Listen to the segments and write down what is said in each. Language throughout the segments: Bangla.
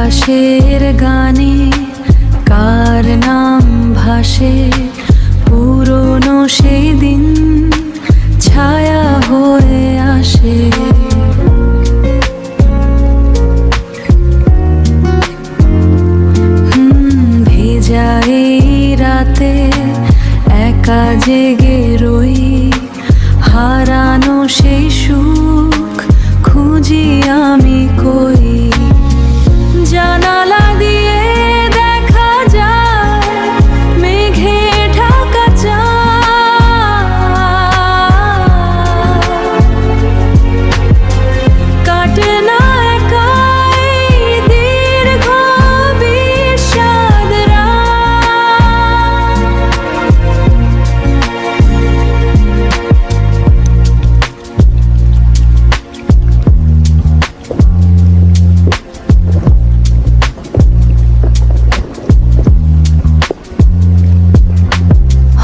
আকাশের গানে কার নাম ভাসে, পুরনো সেই দিন ছায়া হয়ে আসে। ভেজা এই রাতে একা জেগে রই, হারানো সেই সুখ খুঁজি আমি কই। জানালা দিয়ে দেখা যায় মেঘে ঢাকা চাঁদ, কাটে না একাই দীর্ঘ বিষাদ রাত।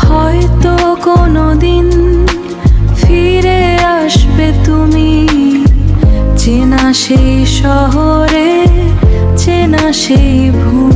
হয়তো কোনোদিন ফিরে আসবে তুমি, চেনা সেই শহরে, চেনা সেই ভূমি।